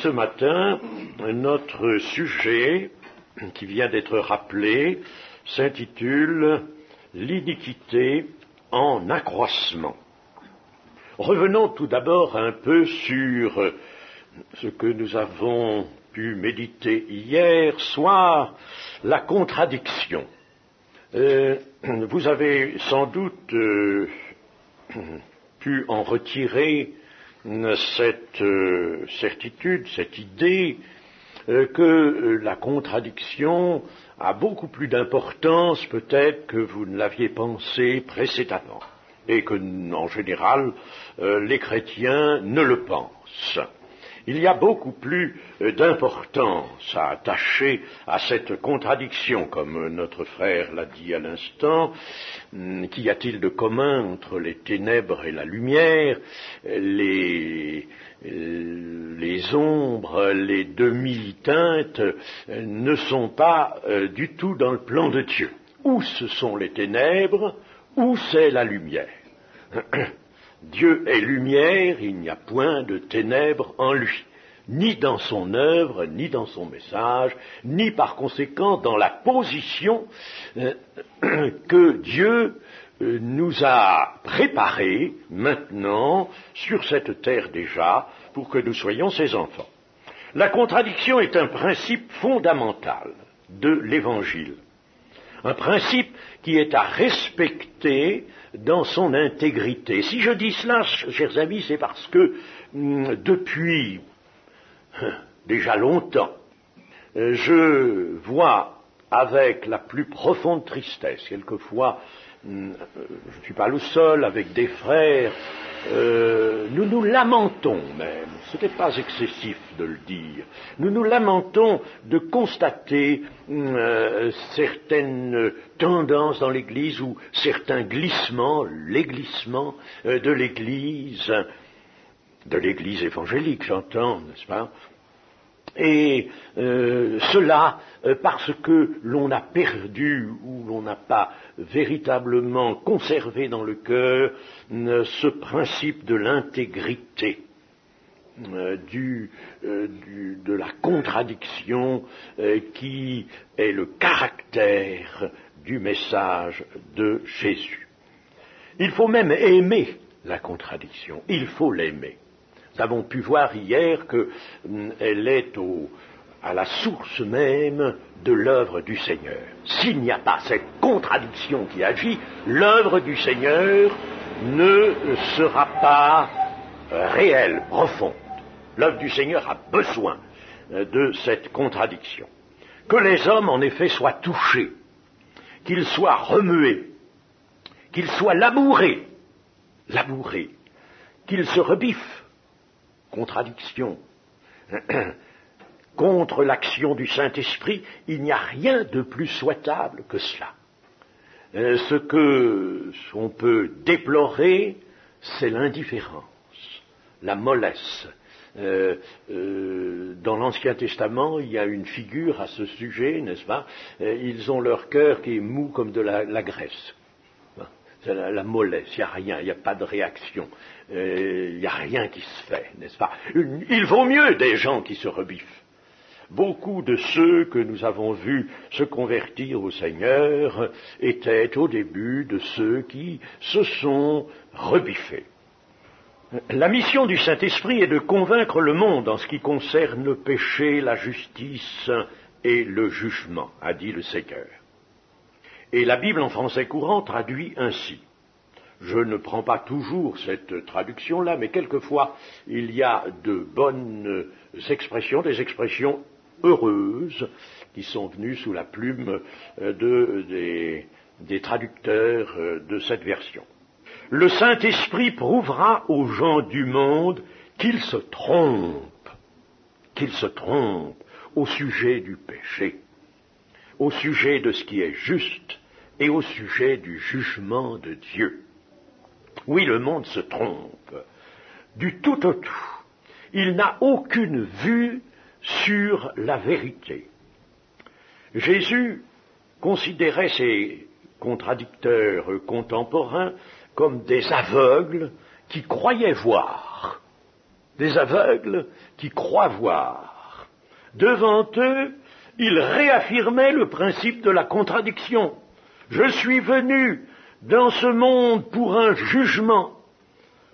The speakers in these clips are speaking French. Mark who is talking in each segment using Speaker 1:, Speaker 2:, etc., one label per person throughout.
Speaker 1: ce matin, notre sujet, qui vient d'être rappelé, s'intitule « L'iniquité en accroissement ». Revenons tout d'abord un peu sur ce que nous avons pu méditer hier soir, la contradiction. Vous avez sans doute pu en retirer cette certitude, cette idée que la contradiction a beaucoup plus d'importance peut-être que vous ne l'aviez pensé précédemment, et que, en général, les chrétiens ne le pensent. Il y a beaucoup plus d'importance à attacher à cette contradiction, comme notre frère l'a dit à l'instant. Qu'y a-t-il de commun entre les ténèbres et la lumière, les ombres, les demi-teintes ne sont pas du tout dans le plan de Dieu. Ou ce sont les ténèbres, ou c'est la lumière. Dieu est lumière, il n'y a point de ténèbres en lui, ni dans son œuvre, ni dans son message, ni par conséquent dans la position que Dieu nous a préparée maintenant sur cette terre déjà pour que nous soyons ses enfants. La contradiction est un principe fondamental de l'Évangile. Un principe qui est à respecter dans son intégrité. Si je dis cela, chers amis, c'est parce que depuis déjà longtemps, je vois avec la plus profonde tristesse, quelquefois, je ne suis pas le seul, avec des frères, nous nous lamentons même, ce n'est pas excessif de le dire, nous nous lamentons de constater certaines tendances dans l'Église ou certains glissements, les glissements de l'Église évangélique, j'entends, n'est-ce pas? Et cela parce que l'on a perdu ou l'on n'a pas véritablement conservé dans le cœur ce principe de l'intégrité, de la contradiction qui est le caractère du message de Jésus. Il faut même aimer la contradiction, il faut l'aimer. Nous avons pu voir hier qu'elle est à la source même de l'œuvre du Seigneur. S'il n'y a pas cette contradiction qui agit, l'œuvre du Seigneur ne sera pas réelle, profonde. L'œuvre du Seigneur a besoin de cette contradiction. Que les hommes, en effet, soient touchés, qu'ils soient remués, qu'ils soient labourés, qu'ils se rebiffent. Contradiction. Contre l'action du Saint-Esprit, il n'y a rien de plus souhaitable que cela. Ce que on peut déplorer, c'est l'indifférence, la mollesse. Dans l'Ancien Testament, il y a une figure à ce sujet, n'est-ce pas? Ils ont leur cœur qui est mou comme de la graisse. C'est la mollesse, il n'y a rien, il n'y a pas de réaction, il n'y a rien qui se fait, n'est-ce pas? Il vaut mieux des gens qui se rebiffent. Beaucoup de ceux que nous avons vus se convertir au Seigneur étaient au début de ceux qui se sont rebiffés. La mission du Saint-Esprit est de convaincre le monde en ce qui concerne le péché, la justice et le jugement, a dit le Seigneur. Et la Bible en français courant traduit ainsi. Je ne prends pas toujours cette traduction-là, mais quelquefois il y a de bonnes expressions, des expressions heureuses qui sont venues sous la plume des traducteurs de cette version. Le Saint-Esprit prouvera aux gens du monde qu'ils se trompent au sujet du péché, au sujet de ce qui est juste et au sujet du jugement de Dieu. Oui, le monde se trompe du tout au tout. Il n'a aucune vue sur la vérité. Jésus considérait ses contradicteurs contemporains comme des aveugles qui croyaient voir, des aveugles qui croient voir. Devant eux, il réaffirmait le principe de la contradiction. Je suis venu dans ce monde pour un jugement,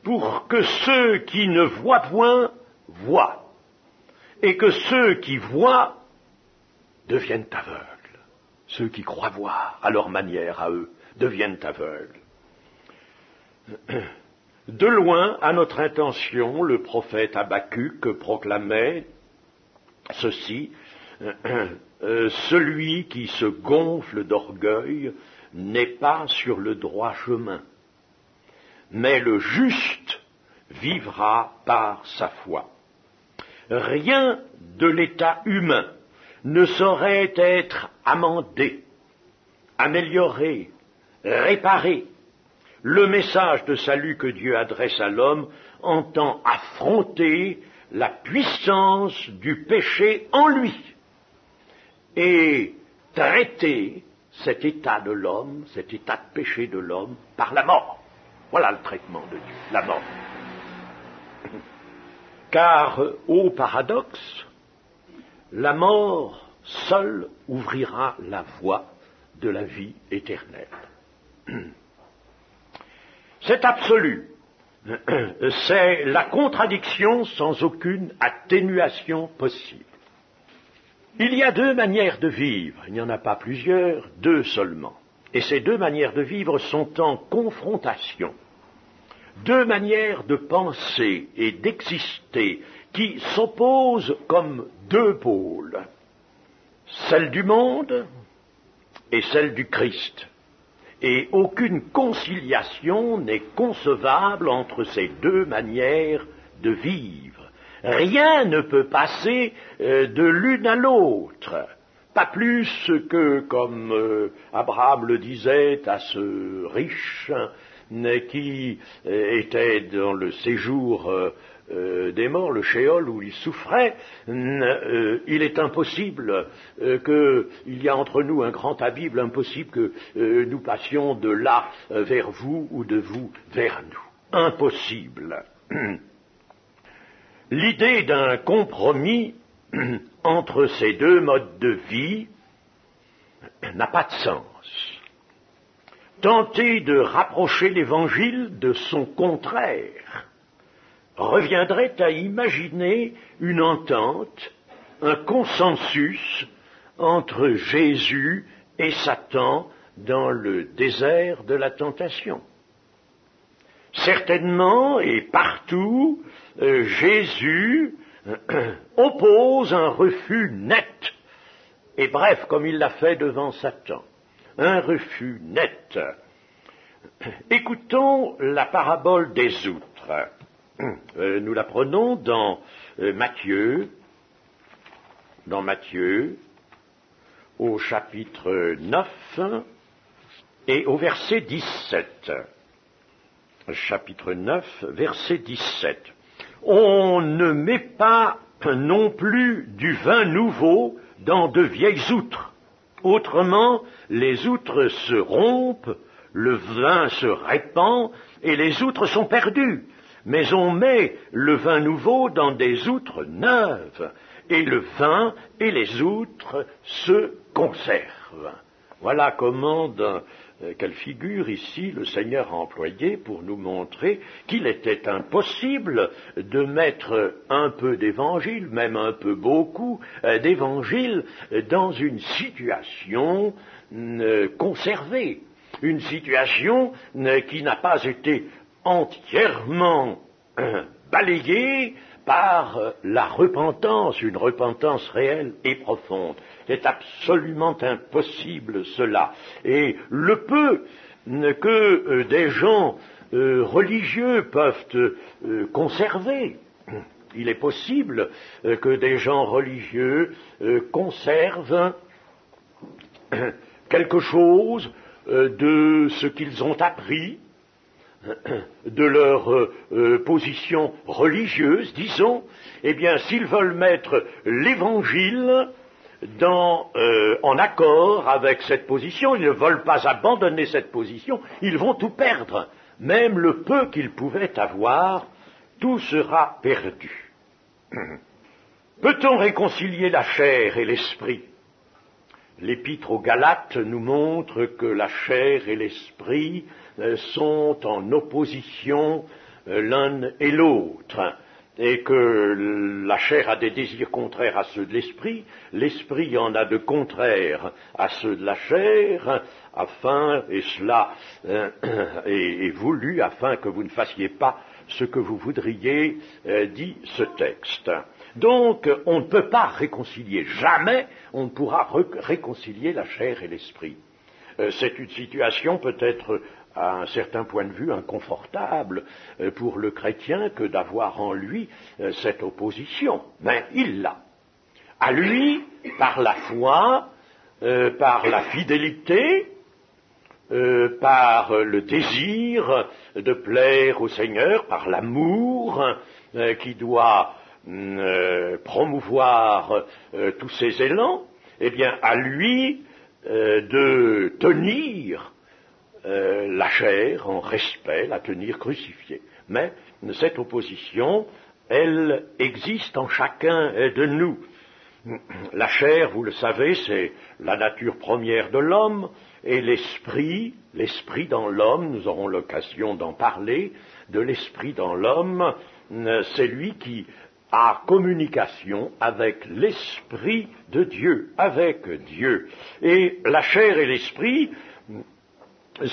Speaker 1: pour que ceux qui ne voient point voient, et que ceux qui voient deviennent aveugles. Ceux qui croient voir, à leur manière, à eux, deviennent aveugles. De loin, à notre intention, le prophète Habacuc proclamait ceci, celui qui se gonfle d'orgueil n'est pas sur le droit chemin, mais le juste vivra par sa foi. Rien de l'état humain ne saurait être amendé, amélioré, réparé. Le message de salut que Dieu adresse à l'homme entend affronter la puissance du péché en lui et traiter cet état de l'homme, cet état de péché de l'homme, par la mort. Voilà le traitement de Dieu, la mort. Car, ô paradoxe, la mort seule ouvrira la voie de la vie éternelle. C'est absolu. C'est la contradiction sans aucune atténuation possible. Il y a deux manières de vivre, il n'y en a pas plusieurs, deux seulement. Et ces deux manières de vivre sont en confrontation. Deux manières de penser et d'exister qui s'opposent comme deux pôles. Celle du monde et celle du Christ. Et aucune conciliation n'est concevable entre ces deux manières de vivre. Rien ne peut passer de l'une à l'autre, pas plus que, comme Abraham le disait à ce riche qui était dans le séjour des morts, le Sheol, où il souffrait, il est impossible qu'il y a entre nous un grand abîme, impossible que nous passions de là vers vous ou de vous vers nous. Impossible. L'idée d'un compromis entre ces deux modes de vie n'a pas de sens. Tenter de rapprocher l'Évangile de son contraire reviendrait à imaginer une entente, un consensus entre Jésus et Satan dans le désert de la tentation. Certainement et partout, Jésus oppose un refus net, et bref, comme il l'a fait devant Satan, un refus net. Écoutons la parabole des outres. Nous la prenons dans Matthieu, au chapitre 9 et au verset 17. Chapitre 9, verset 17. On ne met pas non plus du vin nouveau dans de vieilles outres. Autrement, les outres se rompent, le vin se répand et les outres sont perdues. Mais on met le vin nouveau dans des outres neuves, et le vin et les outres se conservent. Voilà comment, quelle figure ici le Seigneur a employé pour nous montrer qu'il était impossible de mettre un peu d'évangile, même un peu beaucoup d'évangile, dans une situation conservée, une situation qui n'a pas été entièrement balayée par la repentance, une repentance réelle et profonde. C'est absolument impossible cela. Et le peu que des gens religieux peuvent conserver, il est possible que des gens religieux conservent quelque chose de ce qu'ils ont appris, de leur position religieuse, disons, eh bien, s'ils veulent mettre l'Évangile en accord avec cette position, ils ne veulent pas abandonner cette position, ils vont tout perdre. Même le peu qu'ils pouvaient avoir, tout sera perdu. Peut-on réconcilier la chair et l'esprit? L'Épître aux Galates nous montre que la chair et l'esprit sont en opposition l'un et l'autre, et que la chair a des désirs contraires à ceux de l'esprit en a de contraires à ceux de la chair, et cela est voulu afin que vous ne fassiez pas ce que vous voudriez, dit ce texte. Donc, on ne peut pas réconcilier, jamais on ne pourra réconcilier la chair et l'esprit. C'est une situation peut-être, à un certain point de vue, inconfortable pour le chrétien que d'avoir en lui cette opposition. Mais il l'a. À lui, par la foi, par la fidélité, par le désir de plaire au Seigneur, par l'amour qui doit promouvoir tous ces élans, eh bien, à lui de tenir la chair en respect, la tenir crucifiée. Mais cette opposition, elle existe en chacun de nous. La chair, vous le savez, c'est la nature première de l'homme, et l'esprit dans l'homme, nous aurons l'occasion d'en parler, de l'esprit dans l'homme, c'est lui qui a communication avec l'esprit de Dieu, avec Dieu. Et la chair et l'esprit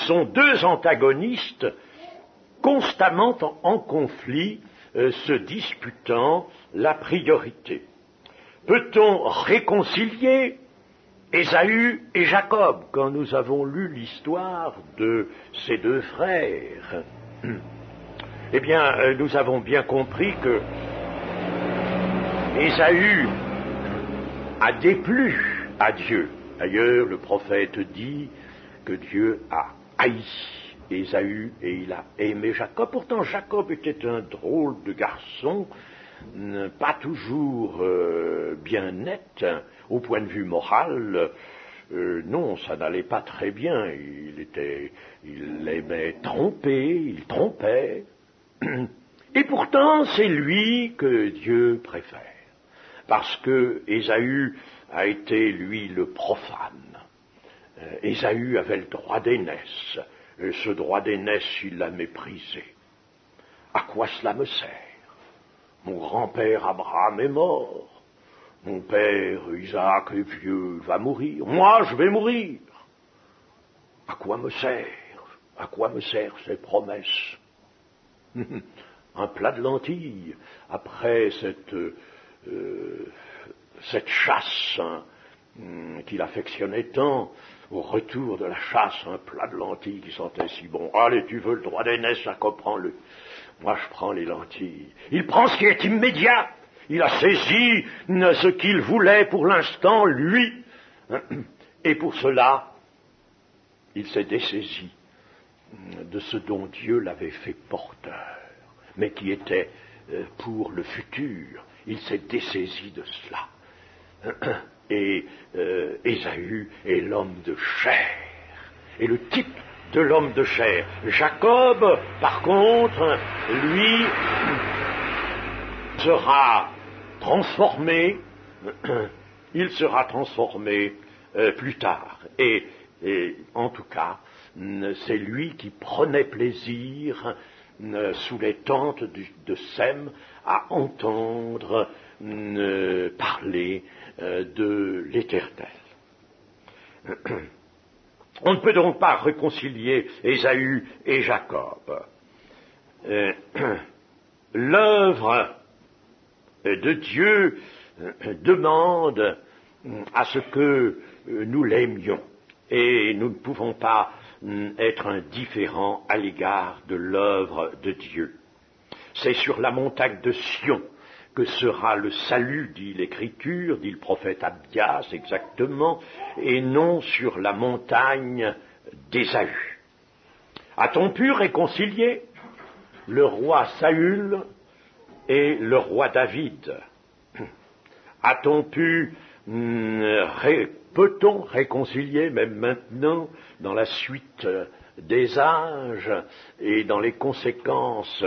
Speaker 1: sont deux antagonistes constamment en conflit, se disputant la priorité. Peut-on réconcilier Ésaü et Jacob quand nous avons lu l'histoire de ces deux frères? Eh bien, nous avons bien compris que Ésaü a déplu à Dieu. D'ailleurs, le prophète dit que Dieu a haï Ésaü et il a aimé Jacob. Pourtant, Jacob était un drôle de garçon, pas toujours bien net, au point de vue moral. Non, ça n'allait pas très bien. Il aimait tromper, il trompait. Et pourtant, c'est lui que Dieu préfère. Parce que Ésaü a été, lui, le profane. Ésaü avait le droit d'aînesse. Et ce droit d'aînesse, il l'a méprisé. À quoi cela me sert? Mon grand-père Abraham est mort. Mon père Isaac est vieux, va mourir. Moi, je vais mourir. À quoi me sert? À quoi me servent ces promesses? Un plat de lentilles après cette chasse qu'il affectionnait tant. Au retour de la chasse, un plat de lentilles qui sentait si bon. Allez, tu veux le droit d'aînesse, Jacob, prends-le. Moi, je prends les lentilles. Il prend ce qui est immédiat. Il a saisi ce qu'il voulait pour l'instant, lui. Et pour cela, il s'est dessaisi de ce dont Dieu l'avait fait porteur, mais qui était pour le futur. Il s'est dessaisi de cela. Et Ésaü est l'homme de chair, et le type de l'homme de chair. Jacob, par contre, lui, sera transformé, il sera transformé plus tard. Et en tout cas, c'est lui qui prenait plaisir sous les tentes de Sem à entendre parler de l'Éternel. On ne peut donc pas réconcilier Ésaü et Jacob. L'œuvre de Dieu demande à ce que nous l'aimions, et nous ne pouvons pas être indifférents à l'égard de l'œuvre de Dieu. C'est sur la montagne de Sion que sera le salut, dit l'Écriture, dit le prophète Abdias exactement, et non sur la montagne d'Ésaü. A-t-on pu réconcilier le roi Saül et le roi David? A-t-on pu, peut-on réconcilier, même maintenant, dans la suite des âges et dans les conséquences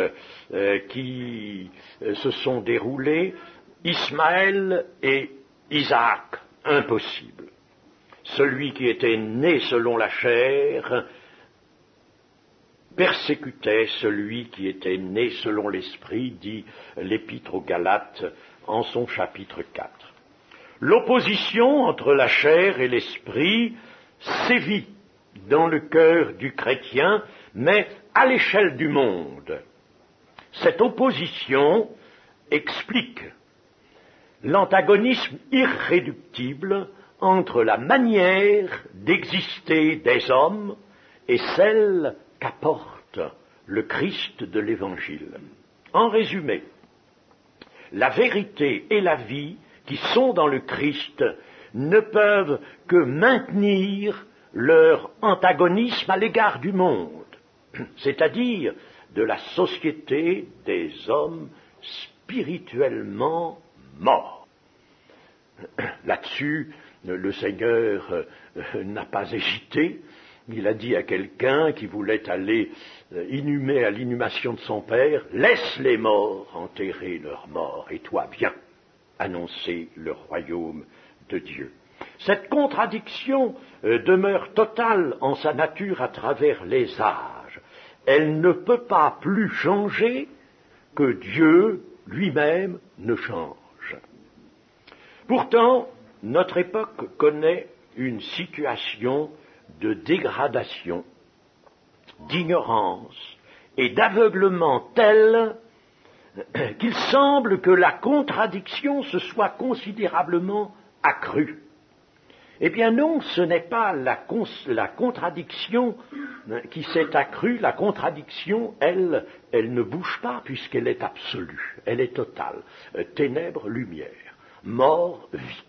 Speaker 1: qui se sont déroulées, Ismaël et Isaac, impossible. Celui qui était né selon la chair persécutait celui qui était né selon l'esprit, dit l'Épître aux Galates en son chapitre 4. L'opposition entre la chair et l'esprit sévit dans le cœur du chrétien, mais à l'échelle du monde. Cette opposition explique l'antagonisme irréductible entre la manière d'exister des hommes et celle qu'apporte le Christ de l'Évangile. En résumé, la vérité et la vie qui sont dans le Christ ne peuvent que maintenir leur antagonisme à l'égard du monde, c'est-à-dire de la société des hommes spirituellement morts. Là-dessus, le Seigneur n'a pas hésité. Il a dit à quelqu'un qui voulait aller inhumer à l'inhumation de son père, « Laisse les morts enterrer leurs morts, et toi viens annoncer le royaume de Dieu. » Cette contradiction demeure totale en sa nature à travers les âges. Elle ne peut pas plus changer que Dieu lui-même ne change. Pourtant, notre époque connaît une situation de dégradation, d'ignorance et d'aveuglement telle qu'il semble que la contradiction se soit considérablement accrue. Eh bien non, ce n'est pas la contradiction qui s'est accrue, la contradiction, elle ne bouge pas puisqu'elle est absolue, elle est totale. Ténèbres, lumière, mort, vie.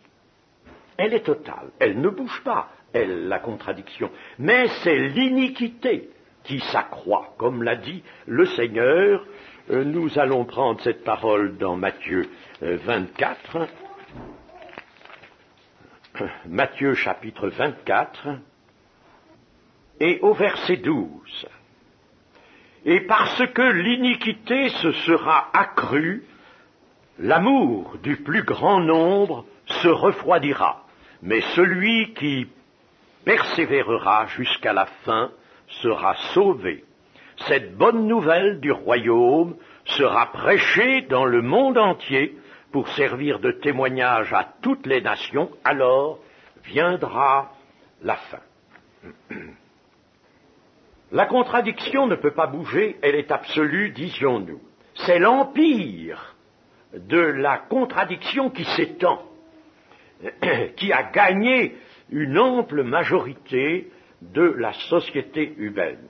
Speaker 1: Elle est totale, elle ne bouge pas, elle, la contradiction. Mais c'est l'iniquité qui s'accroît, comme l'a dit le Seigneur. Nous allons prendre cette parole dans Matthieu 24. Matthieu chapitre 24 et au verset 12. Et parce que l'iniquité se sera accrue, l'amour du plus grand nombre se refroidira, mais celui qui persévérera jusqu'à la fin sera sauvé. Cette bonne nouvelle du royaume sera prêchée dans le monde entier pour servir de témoignage à toutes les nations, alors viendra la fin. La contradiction ne peut pas bouger, elle est absolue, disions-nous. C'est l'empire de la contradiction qui s'étend, qui a gagné une ample majorité de la société humaine.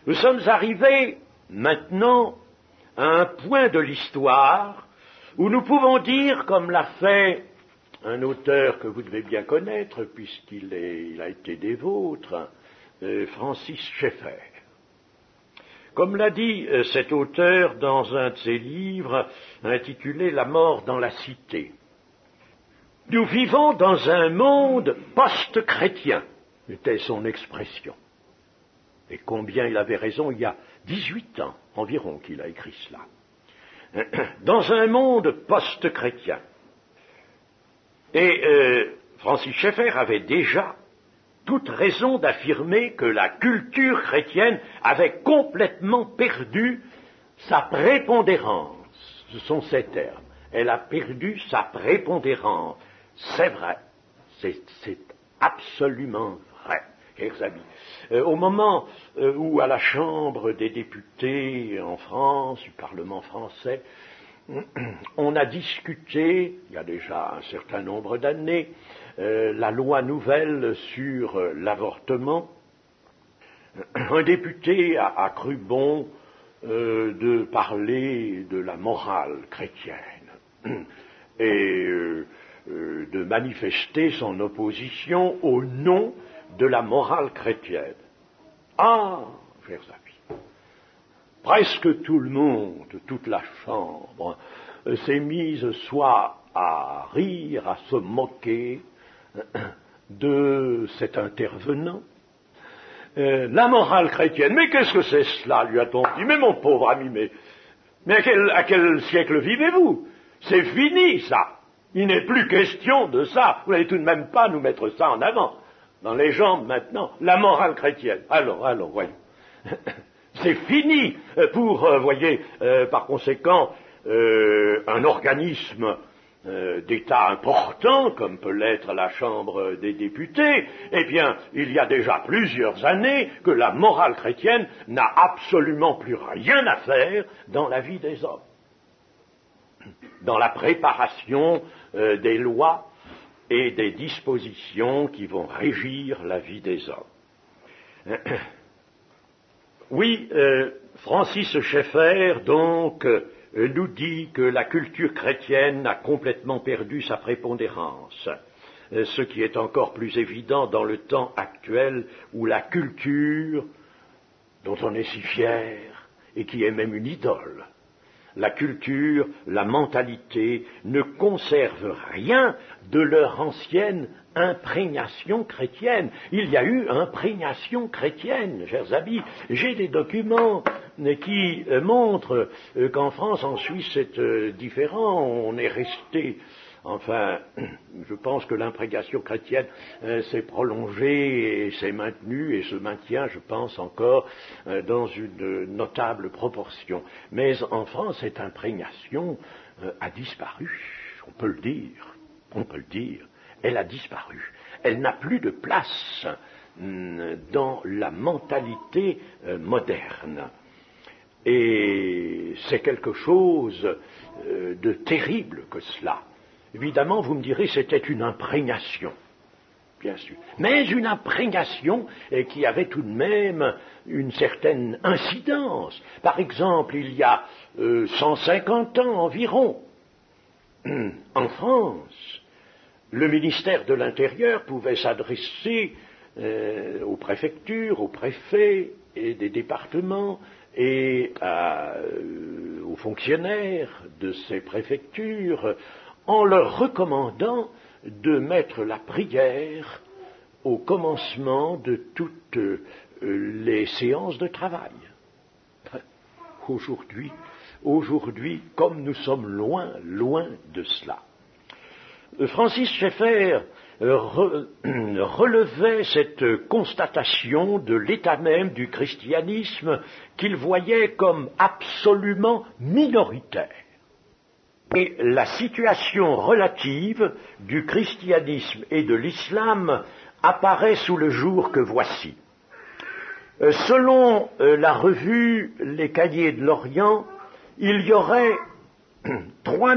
Speaker 1: Nous sommes arrivés maintenant à un point de l'histoire où nous pouvons dire, comme l'a fait un auteur que vous devez bien connaître, puisqu'il a été des vôtres, Francis Schaeffer. Comme l'a dit cet auteur dans un de ses livres intitulé « La mort dans la cité ». Nous vivons dans un monde post-chrétien, était son expression. Et combien il avait raison, il y a 18 ans environ qu'il a écrit cela. Dans un monde post-chrétien. Et Francis Schaeffer avait déjà toute raison d'affirmer que la culture chrétienne avait complètement perdu sa prépondérance. Ce sont ces termes. Elle a perdu sa prépondérance. C'est vrai. C'est absolument vrai, chers amis. Au moment où à la Chambre des députés en France, du Parlement français, on a discuté, il y a déjà un certain nombre d'années, la loi nouvelle sur l'avortement, un député a cru bon de parler de la morale chrétienne et de manifester son opposition au nom de la morale chrétienne. Ah, chers amis, presque tout le monde, toute la Chambre, s'est mise soit à rire, à se moquer de cet intervenant, La morale chrétienne, mais qu'est-ce que c'est cela, lui a-t-on dit. Mais mon pauvre ami, mais à quel siècle vivez-vous? C'est fini, ça. Il n'est plus question de ça. Vous n'allez tout de même pas nous mettre ça en avant, dans les jambes maintenant. La morale chrétienne. Allons, voyons. C'est fini pour, voyez, par conséquent, un organisme d'État important, comme peut l'être la Chambre des députés, eh bien, il y a déjà plusieurs années que la morale chrétienne n'a absolument plus rien à faire dans la vie des hommes, dans la préparation des lois et des dispositions qui vont régir la vie des hommes. Oui, Francis Schaeffer, donc, nous dit que la culture chrétienne a complètement perdu sa prépondérance, ce qui est encore plus évident dans le temps actuel où la culture, dont on est si fier, et qui est même une idole, la culture, la mentalité ne conservent rien de leur ancienne imprégnation chrétienne. Il y a eu imprégnation chrétienne, chers amis. J'ai des documents qui montrent qu'en France, en Suisse, c'est différent. On est resté, enfin, je pense que l'imprégnation chrétienne s'est prolongée et s'est maintenue et se maintient, je pense, encore dans une notable proportion. Mais en France, cette imprégnation a disparu, on peut le dire. Elle a disparu. Elle n'a plus de place dans la mentalité moderne. Et c'est quelque chose de terrible que cela. Évidemment, vous me direz, c'était une imprégnation, bien sûr. Mais une imprégnation qui avait tout de même une certaine incidence. Par exemple, il y a 150 ans environ, en France, le ministère de l'Intérieur pouvait s'adresser aux préfectures, aux préfets et des départements et aux fonctionnaires de ces préfectures en leur recommandant de mettre la prière au commencement de toutes les séances de travail. Aujourd'hui, comme nous sommes loin de cela. Francis Schaeffer relevait cette constatation de l'état même du christianisme qu'il voyait comme absolument minoritaire. Et la situation relative du christianisme et de l'islam apparaît sous le jour que voici. Selon la revue Les Cahiers de l'Orient, il y aurait 3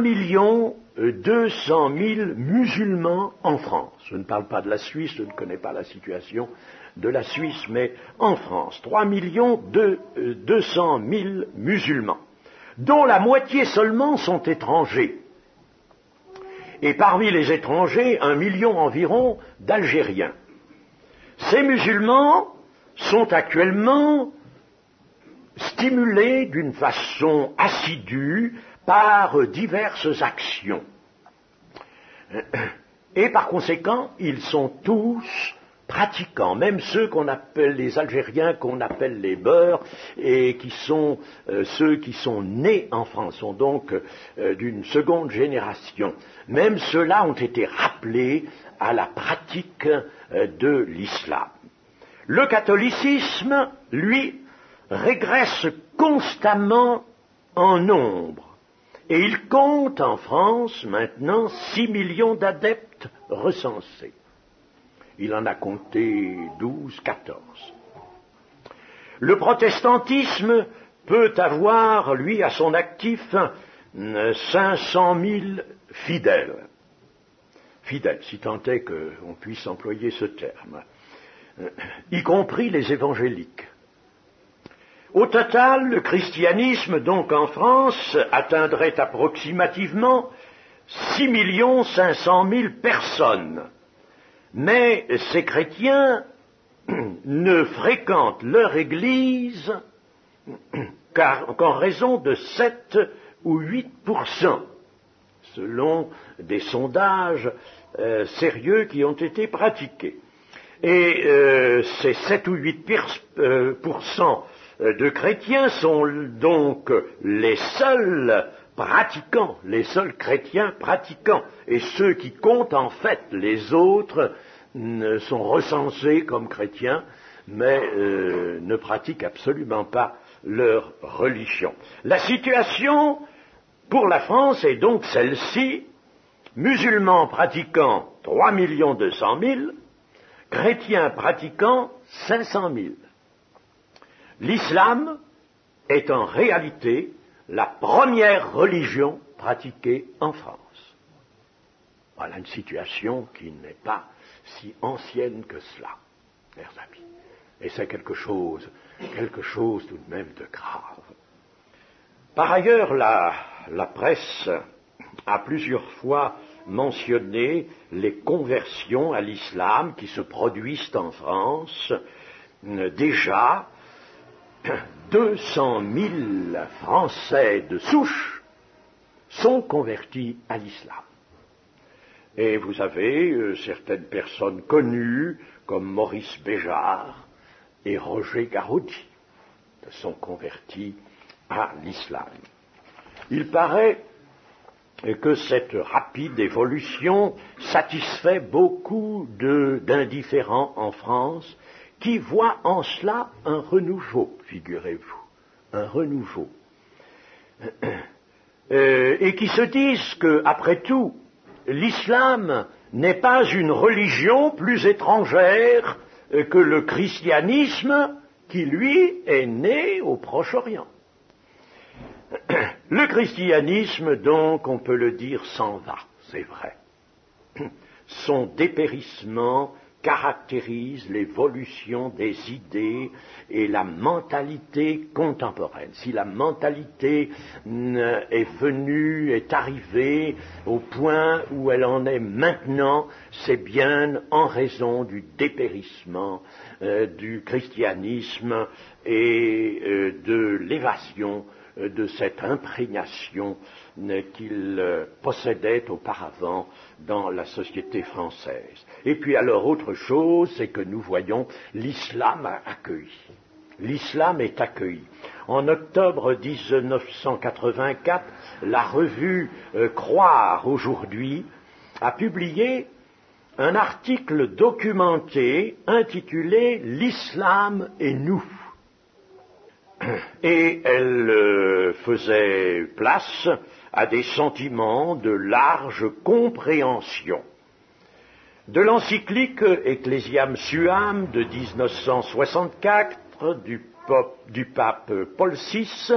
Speaker 1: 200 000 musulmans en France. Je ne parle pas de la Suisse, je ne connais pas la situation de la Suisse, mais en France, 3 200 000 musulmans, dont la moitié seulement sont étrangers. Et parmi les étrangers, 1 million environ d'Algériens. Ces musulmans sont actuellement stimulés d'une façon assidue par diverses actions. Et par conséquent, ils sont tous pratiquants, même ceux qu'on appelle les Algériens, qu'on appelle les beurs, et qui sont ceux qui sont nés en France, sont donc d'une seconde génération. Même ceux-là ont été rappelés à la pratique de l'islam. Le catholicisme, lui, régresse constamment en nombre. Et il compte en France maintenant 6 millions d'adeptes recensés. Il en a compté 12, 14. Le protestantisme peut avoir, lui, à son actif, 500 000 fidèles. Fidèles, si tant est qu'on puisse employer ce terme. Y compris les évangéliques. Au total, le christianisme, donc en France, atteindrait approximativement 6 500 000 personnes. Mais ces chrétiens ne fréquentent leur église qu'en raison de 7 ou 8%, selon des sondages sérieux qui ont été pratiqués. Et ces 7 ou 8% de chrétiens sont donc les seuls pratiquants, les seuls chrétiens pratiquants. Et ceux qui comptent en fait, les autres, sont recensés comme chrétiens, mais ne pratiquent absolument pas leur religion. La situation pour la France est donc celle-ci: musulmans pratiquants 3 200 000, chrétiens pratiquants 500 000. L'islam est en réalité la première religion pratiquée en France. Voilà une situation qui n'est pas si ancienne que cela, chers amis. Et c'est quelque chose tout de même de grave. Par ailleurs, la presse a plusieurs fois mentionné les conversions à l'islam qui se produisent en France. Déjà, 200 000 Français de souche sont convertis à l'islam. Et vous avez certaines personnes connues comme Maurice Béjart et Roger Garaudy sont convertis à l'islam. Il paraît que cette rapide évolution satisfait beaucoup d'indifférents en France qui voient en cela un renouveau, figurez-vous, un renouveau, et qui se disent que, après tout, l'islam n'est pas une religion plus étrangère que le christianisme qui, lui, est né au Proche-Orient. Le christianisme, donc, on peut le dire, s'en va, c'est vrai. Son dépérissement caractérise l'évolution des idées et la mentalité contemporaine. Si la mentalité est arrivée au point où elle en est maintenant, c'est bien en raison du dépérissement du christianisme et de l'évasion de cette imprégnation qu'il possédait auparavant dans la société française. Et puis alors autre chose, c'est que nous voyons l'islam accueilli. L'islam est accueilli. En octobre 1984, la revue Croire aujourd'hui a publié un article documenté intitulé « L'islam et nous ». Et elle faisait place à des sentiments de large compréhension. De l'encyclique Ecclesiam Suam de 1964 du pape Paul VI,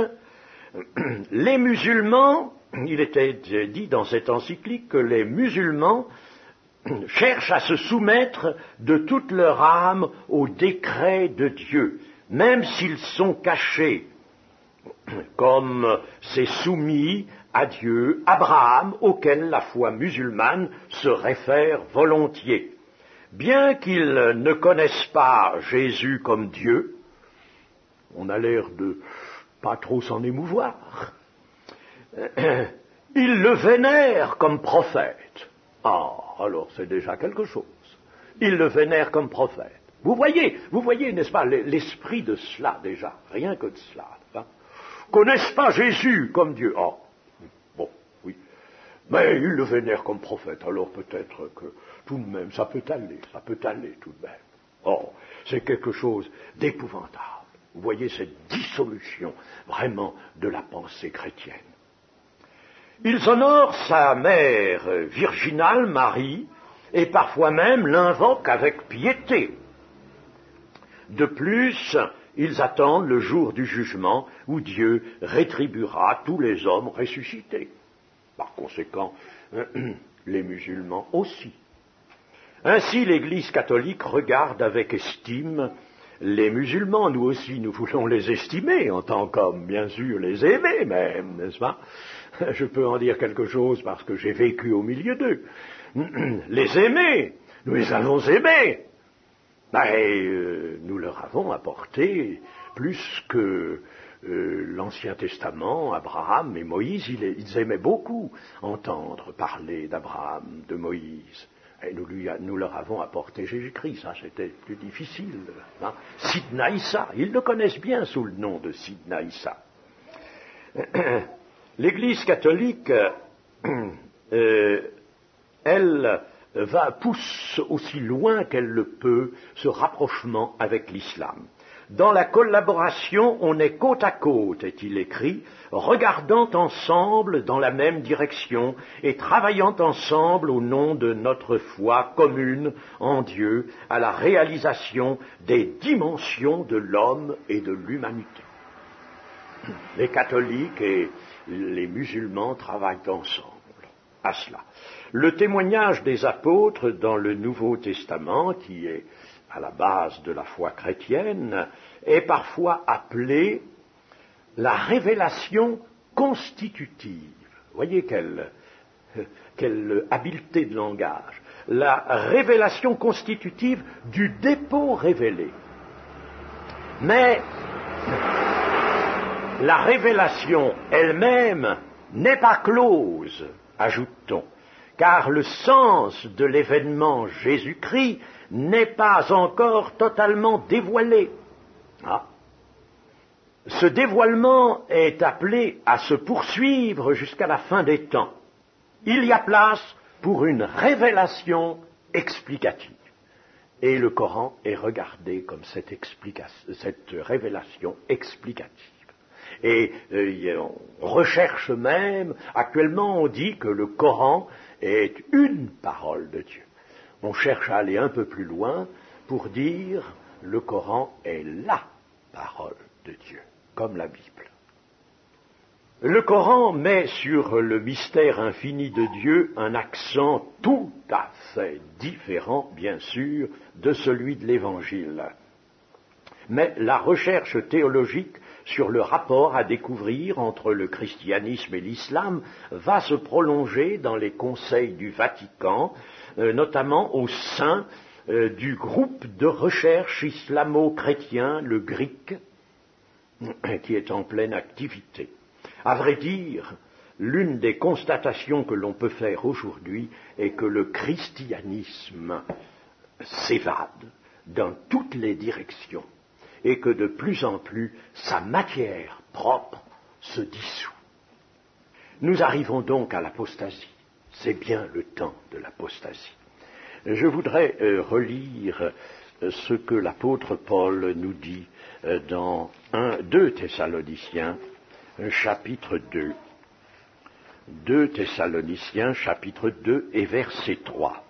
Speaker 1: les musulmans, il était dit dans cette encyclique que les musulmans cherchent à se soumettre de toute leur âme au décret de Dieu, même s'ils sont cachés, comme s'est soumis à Dieu Abraham, auquel la foi musulmane se réfère volontiers. Bien qu'ils ne connaissent pas Jésus comme Dieu, on a l'air de pas trop s'en émouvoir, ils le vénèrent comme prophète. Ah, alors c'est déjà quelque chose. Ils le vénèrent comme prophète. Vous voyez, n'est-ce pas, l'esprit de cela déjà, rien que de cela. Hein. Connaissent pas Jésus comme Dieu. Oh, bon, oui. Mais ils le vénèrent comme prophète, alors peut-être que tout de même, ça peut aller tout de même. Oh, c'est quelque chose d'épouvantable. Vous voyez cette dissolution vraiment de la pensée chrétienne. Ils honorent sa mère virginale, Marie, et parfois même l'invoquent avec piété. De plus, ils attendent le jour du jugement où Dieu rétribuera tous les hommes ressuscités. Par conséquent, les musulmans aussi. Ainsi, l'Église catholique regarde avec estime les musulmans. Nous aussi, nous voulons les estimer en tant qu'hommes, bien sûr, les aimer même, n'est-ce pas? Je peux en dire quelque chose parce que j'ai vécu au milieu d'eux. Les aimer, nous les avons aimés. Nous leur avons apporté plus que l'Ancien Testament, Abraham et Moïse. Ils aimaient beaucoup entendre parler d'Abraham, de Moïse. Et nous leur avons apporté Jésus-Christ, ça c'était plus difficile. Hein. Sidna Issa, ils le connaissent bien sous le nom de Sidna Issa. L'Église catholique, elle pousse aussi loin qu'elle le peut ce rapprochement avec l'islam. Dans la collaboration, on est côte à côte, est-il écrit, regardant ensemble dans la même direction et travaillant ensemble au nom de notre foi commune en Dieu à la réalisation des dimensions de l'homme et de l'humanité. Les catholiques et les musulmans travaillent ensemble à cela. Le témoignage des apôtres dans le Nouveau Testament, qui est à la base de la foi chrétienne, est parfois appelé la révélation constitutive. Vous voyez quelle habileté de langage. La révélation constitutive du dépôt révélé. Mais la révélation elle-même n'est pas close, ajoute-t-on, car le sens de l'événement Jésus-Christ n'est pas encore totalement dévoilé. Ah. Ce dévoilement est appelé à se poursuivre jusqu'à la fin des temps. Il y a place pour une révélation explicative. Et le Coran est regardé comme cette révélation explicative. Et on recherche même, actuellement on dit que le Coran est une parole de Dieu. On cherche à aller un peu plus loin pour dire le Coran est la parole de Dieu, comme la Bible. Le Coran met sur le mystère infini de Dieu un accent tout à fait différent, bien sûr, de celui de l'Évangile. Mais la recherche théologique sur le rapport à découvrir entre le christianisme et l'islam va se prolonger dans les conseils du Vatican, notamment au sein du groupe de recherche islamo-chrétien, le GRIC, qui est en pleine activité. À vrai dire, l'une des constatations que l'on peut faire aujourd'hui est que le christianisme s'évade dans toutes les directions et que de plus en plus sa matière propre se dissout. Nous arrivons donc à l'apostasie. C'est bien le temps de l'apostasie. Je voudrais relire ce que l'apôtre Paul nous dit dans 2 Thessaloniciens, chapitre 2. 2 Thessaloniciens, chapitre 2 et verset 3.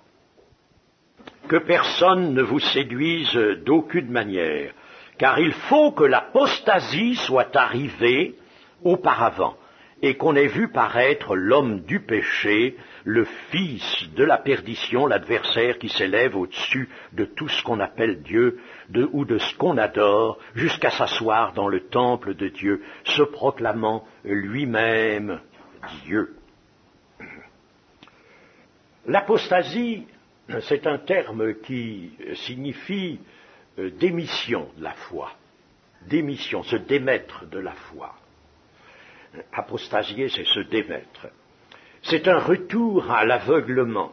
Speaker 1: Que personne ne vous séduise d'aucune manière, car il faut que l'apostasie soit arrivée auparavant, et qu'on ait vu paraître l'homme du péché, le fils de la perdition, l'adversaire qui s'élève au-dessus de tout ce qu'on appelle Dieu, ou de ce qu'on adore, jusqu'à s'asseoir dans le temple de Dieu, se proclamant lui-même Dieu. L'apostasie, c'est un terme qui signifie démission de la foi, démission, se démettre de la foi. Apostasier, c'est se démettre. C'est un retour à l'aveuglement.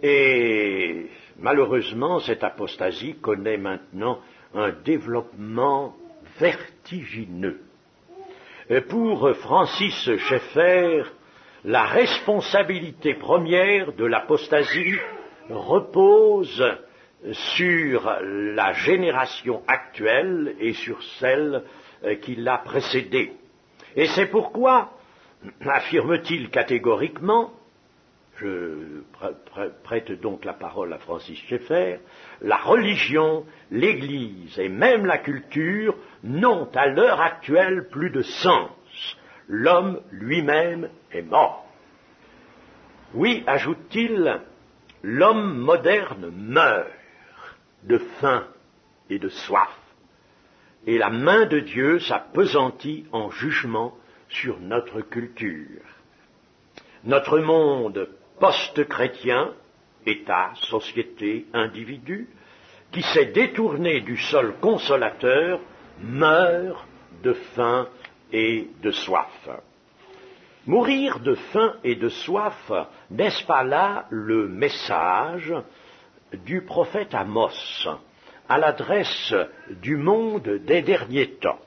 Speaker 1: Et malheureusement, cette apostasie connaît maintenant un développement vertigineux. Pour Francis Schaeffer, la responsabilité première de l'apostasie repose sur la génération actuelle et sur celle qui l'a précédée. Et c'est pourquoi, affirme-t-il catégoriquement, je prête donc la parole à Francis Schaeffer, la religion, l'Église et même la culture n'ont à l'heure actuelle plus de sens. L'homme lui-même est mort. Oui, ajoute-t-il, l'homme moderne meurt de faim et de soif, et la main de Dieu s'appesantit en jugement sur notre culture. Notre monde post-chrétien, État, société, individu, qui s'est détourné du sol consolateur, meurt de faim et de soif. Mourir de faim et de soif, n'est-ce pas là le message du prophète Amos à l'adresse du monde des derniers temps?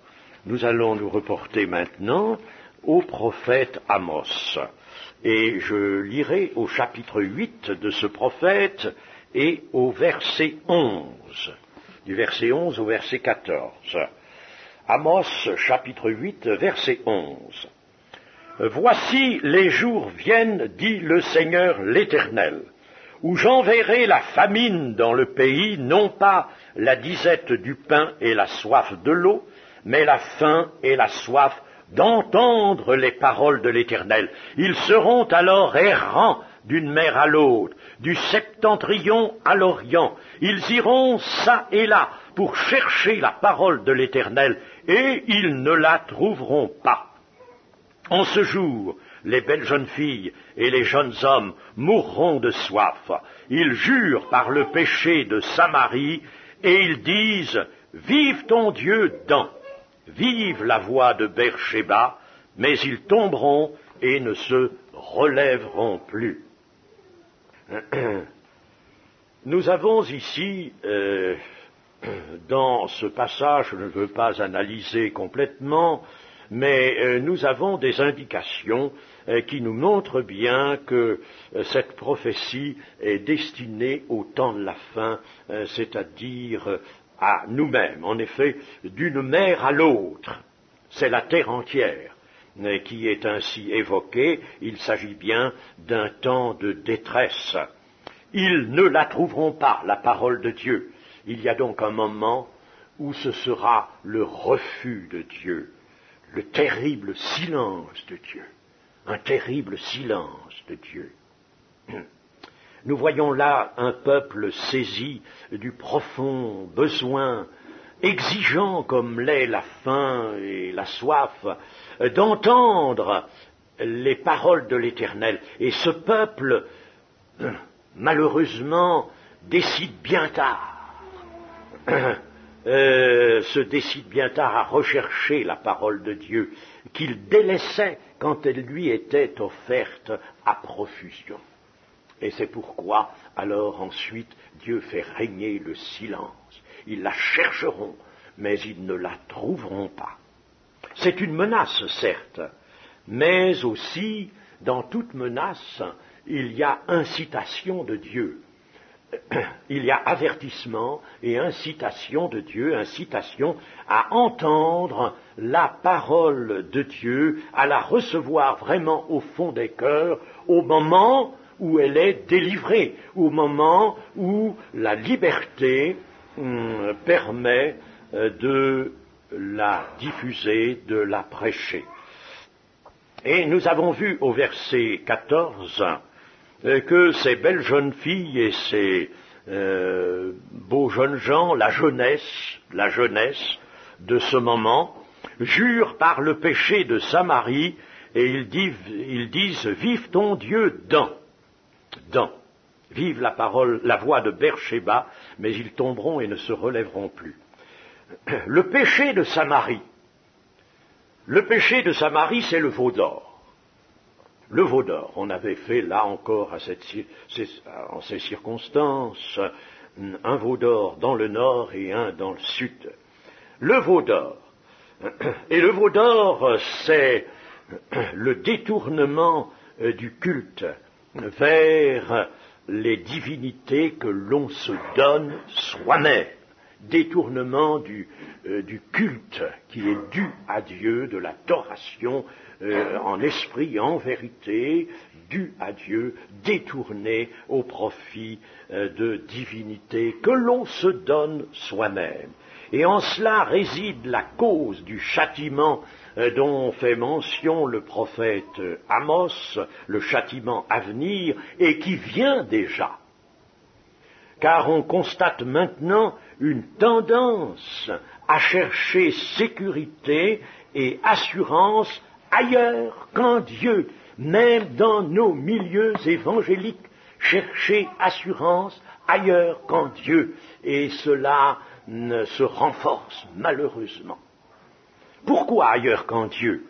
Speaker 1: Nous allons nous reporter maintenant au prophète Amos. Et je lirai au chapitre 8 de ce prophète et au verset 11, du verset 11 au verset 14. Amos, chapitre 8, verset 11. Voici les jours viennent, dit le Seigneur l'Éternel, où j'enverrai la famine dans le pays, non pas la disette du pain et la soif de l'eau, mais la faim et la soif d'entendre les paroles de l'Éternel. Ils seront alors errants d'une mer à l'autre, du septentrion à l'orient. Ils iront çà et là pour chercher la parole de l'Éternel, et ils ne la trouveront pas. En ce jour, les belles jeunes filles et les jeunes hommes mourront de soif. Ils jurent par le péché de Samarie, et ils disent, vive ton Dieu Dan, vive la voix de Beersheba, mais ils tomberont et ne se relèveront plus. Nous avons ici, dans ce passage, je ne veux pas analyser complètement, mais nous avons des indications qui nous montrent bien que cette prophétie est destinée au temps de la fin, c'est-à-dire à nous-mêmes. En effet, d'une mer à l'autre, c'est la terre entière qui est ainsi évoquée. Il s'agit bien d'un temps de détresse. Ils ne la trouveront pas, la parole de Dieu. Il y a donc un moment où ce sera le refus de Dieu, le terrible silence de Dieu, un terrible silence de Dieu. Nous voyons là un peuple saisi du profond besoin, exigeant comme l'est la faim et la soif, d'entendre les paroles de l'Éternel. Et ce peuple, malheureusement, décide bien tard à rechercher la parole de Dieu, qu'il délaissait quand elle lui était offerte à profusion. Et c'est pourquoi, alors ensuite, Dieu fait régner le silence. Ils la chercheront, mais ils ne la trouveront pas. C'est une menace, certes, mais aussi, dans toute menace, il y a incitation de Dieu. Il y a avertissement et incitation de Dieu, incitation à entendre la parole de Dieu, à la recevoir vraiment au fond des cœurs, au moment où elle est délivrée, au moment où la liberté permet de la diffuser, de la prêcher. Et nous avons vu au verset 14 que ces belles jeunes filles et ces beaux jeunes gens, la jeunesse de ce moment, jurent par le péché de Samarie, et ils disent, vive ton Dieu Dan. Vive la voix de Beersheba, mais ils tomberont et ne se relèveront plus. Le péché de Samarie, c'est le veau d'or. Le veau d'or, on avait fait là encore en ces circonstances, un veau d'or dans le nord et un dans le sud. Le veau d'or. Et le veau d'or, c'est le détournement du culte vers les divinités que l'on se donne soi-même. Détournement du culte qui est dû à Dieu, de l'adoration en esprit et en vérité, dû à Dieu, détourné au profit de divinités que l'on se donne soi-même. Et en cela réside la cause du châtiment dont fait mention le prophète Amos, le châtiment à venir, et qui vient déjà. Car on constate maintenant une tendance à chercher sécurité et assurance ailleurs qu'en Dieu, même dans nos milieux évangéliques, chercher assurance ailleurs qu'en Dieu, et cela se renforce malheureusement. Pourquoi ailleurs qu'en Dieu?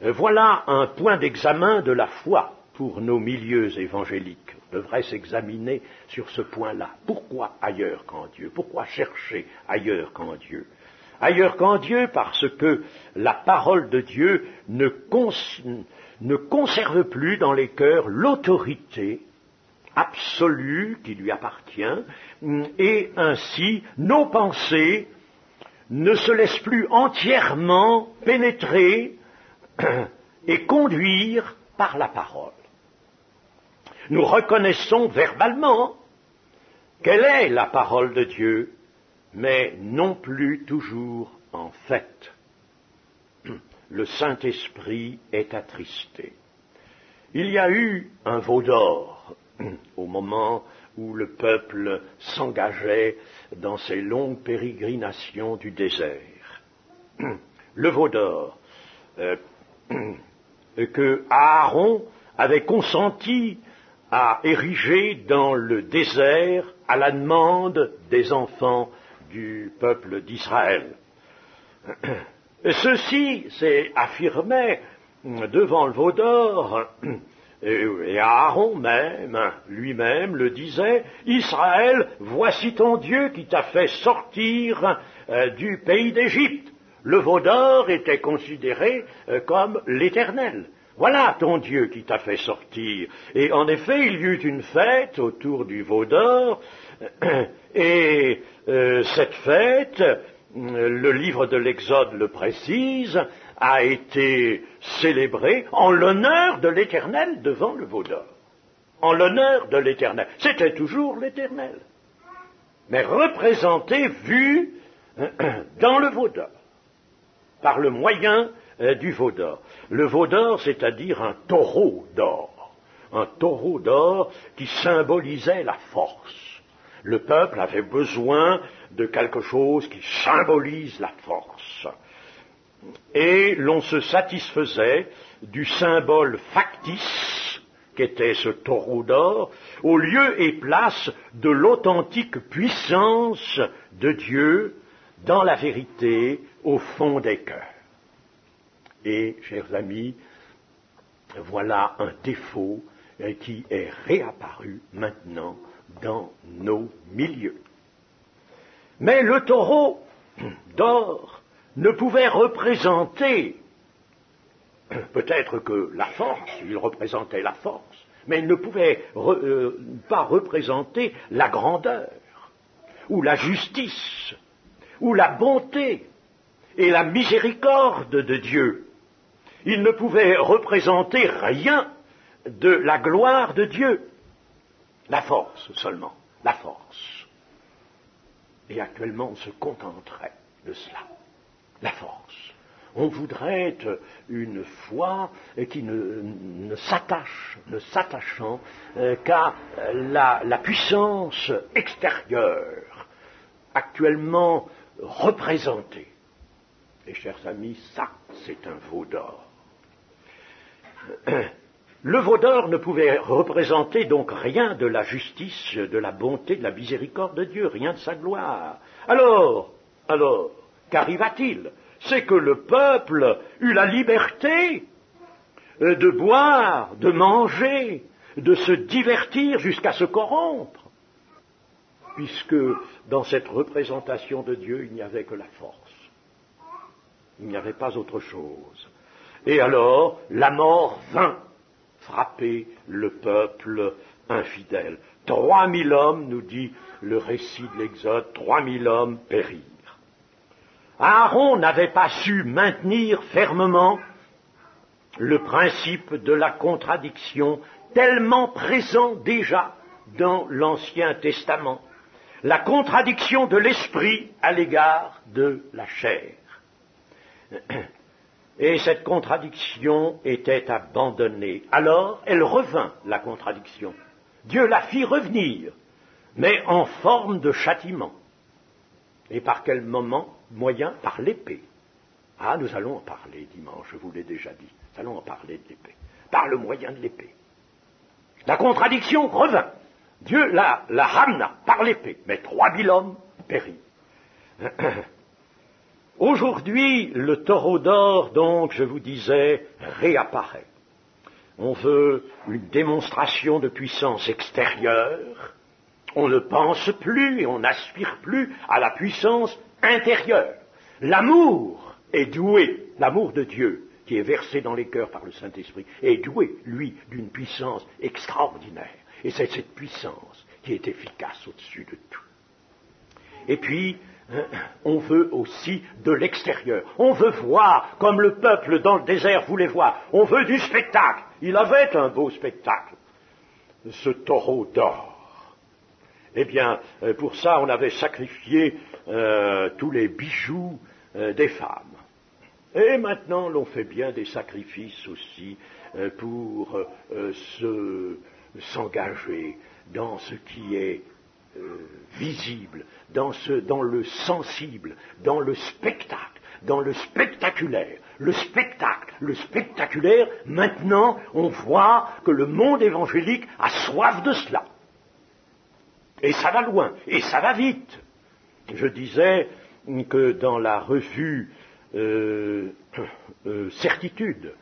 Speaker 1: Voilà un point d'examen de la foi pour nos milieux évangéliques. On devrait s'examiner sur ce point-là. Pourquoi ailleurs qu'en Dieu? Pourquoi chercher ailleurs qu'en Dieu? Ailleurs qu'en Dieu parce que la parole de Dieu ne conserve plus dans les cœurs l'autorité absolue qui lui appartient, et ainsi nos pensées ne se laissent plus entièrement pénétrer et conduire par la parole. Nous reconnaissons verbalement quelle est la parole de Dieu, mais non plus toujours en fait. Le Saint-Esprit est attristé. Il y a eu un veau d'or au moment où le peuple s'engageait dans ces longues pérégrinations du désert. Le veau d'or que Aaron avait consenti à ériger dans le désert à la demande des enfants du peuple d'Israël. Ceux-ci affirmaient devant le veau d'or, et Aaron même, lui-même le disait, « Israël, voici ton Dieu qui t'a fait sortir du pays d'Égypte. » Le veau d'or était considéré comme l'Éternel. Voilà ton Dieu qui t'a fait sortir. Et en effet, il y eut une fête autour du veau d'or, et cette fête, le livre de l'Exode le précise, a été célébrée en l'honneur de l'Éternel devant le veau d'or. En l'honneur de l'Éternel. C'était toujours l'Éternel, mais représenté, vu dans le veau d'or, par le moyen du veau d'or. Le veau d'or, c'est-à-dire un taureau d'or. Un taureau d'or qui symbolisait la force. Le peuple avait besoin de quelque chose qui symbolise la force. Et l'on se satisfaisait du symbole factice qu'était ce taureau d'or, au lieu et place de l'authentique puissance de Dieu dans la vérité au fond des cœurs. Et, chers amis, voilà un défaut qui est réapparu maintenant dans nos milieux. Mais le taureau d'or ne pouvait représenter, peut-être que la force, il représentait la force, mais il ne pouvait pas représenter la grandeur, ou la justice, ou la bonté et la miséricorde de Dieu. Il ne pouvait représenter rien de la gloire de Dieu. La force seulement, la force. Et actuellement, on se contenterait de cela. La force. On voudrait une foi qui ne s'attachant qu'à la puissance extérieure, actuellement représentée. Et chers amis, ça, c'est un veau d'or. Le veau d'or ne pouvait représenter donc rien de la justice, de la bonté, de la miséricorde de Dieu, rien de sa gloire. Alors, qu'arriva-t-il? C'est que le peuple eut la liberté de boire, de manger, de se divertir jusqu'à se corrompre, puisque dans cette représentation de Dieu, il n'y avait que la force. Il n'y avait pas autre chose. Et alors, la mort vint frapper le peuple infidèle. 3000 hommes, nous dit le récit de l'Exode, 3000 hommes périrent. Aaron n'avait pas su maintenir fermement le principe de la contradiction tellement présent déjà dans l'Ancien Testament. La contradiction de l'esprit à l'égard de la chair. Et cette contradiction était abandonnée. Alors, elle revint, la contradiction. Dieu la fit revenir, mais en forme de châtiment. Et par quel moyen? Par l'épée. Ah, nous allons en parler dimanche, je vous l'ai déjà dit. Nous allons en parler de l'épée. Par le moyen de l'épée. La contradiction revint. Dieu la ramena par l'épée, mais 3000 hommes périrent. Aujourd'hui, le taureau d'or, donc, je vous disais, réapparaît. On veut une démonstration de puissance extérieure. On ne pense plus et on n'aspire plus à la puissance intérieure. L'amour est doué, l'amour de Dieu, qui est versé dans les cœurs par le Saint-Esprit, est doué, lui, d'une puissance extraordinaire. Et c'est cette puissance qui est efficace au-dessus de tout. Et puis, on veut aussi de l'extérieur. On veut voir, comme le peuple dans le désert voulait voir. On veut du spectacle. Il avait un beau spectacle, ce taureau d'or. Eh bien, pour ça, on avait sacrifié tous les bijoux des femmes. Et maintenant, l'on fait bien des sacrifices aussi pour s'engager dans ce qui est visible, dans le sensible, dans le spectacle, dans le spectaculaire. Le spectacle, le spectaculaire, maintenant, on voit que le monde évangélique a soif de cela. Et ça va loin, et ça va vite. Je disais que dans la revue Certitude,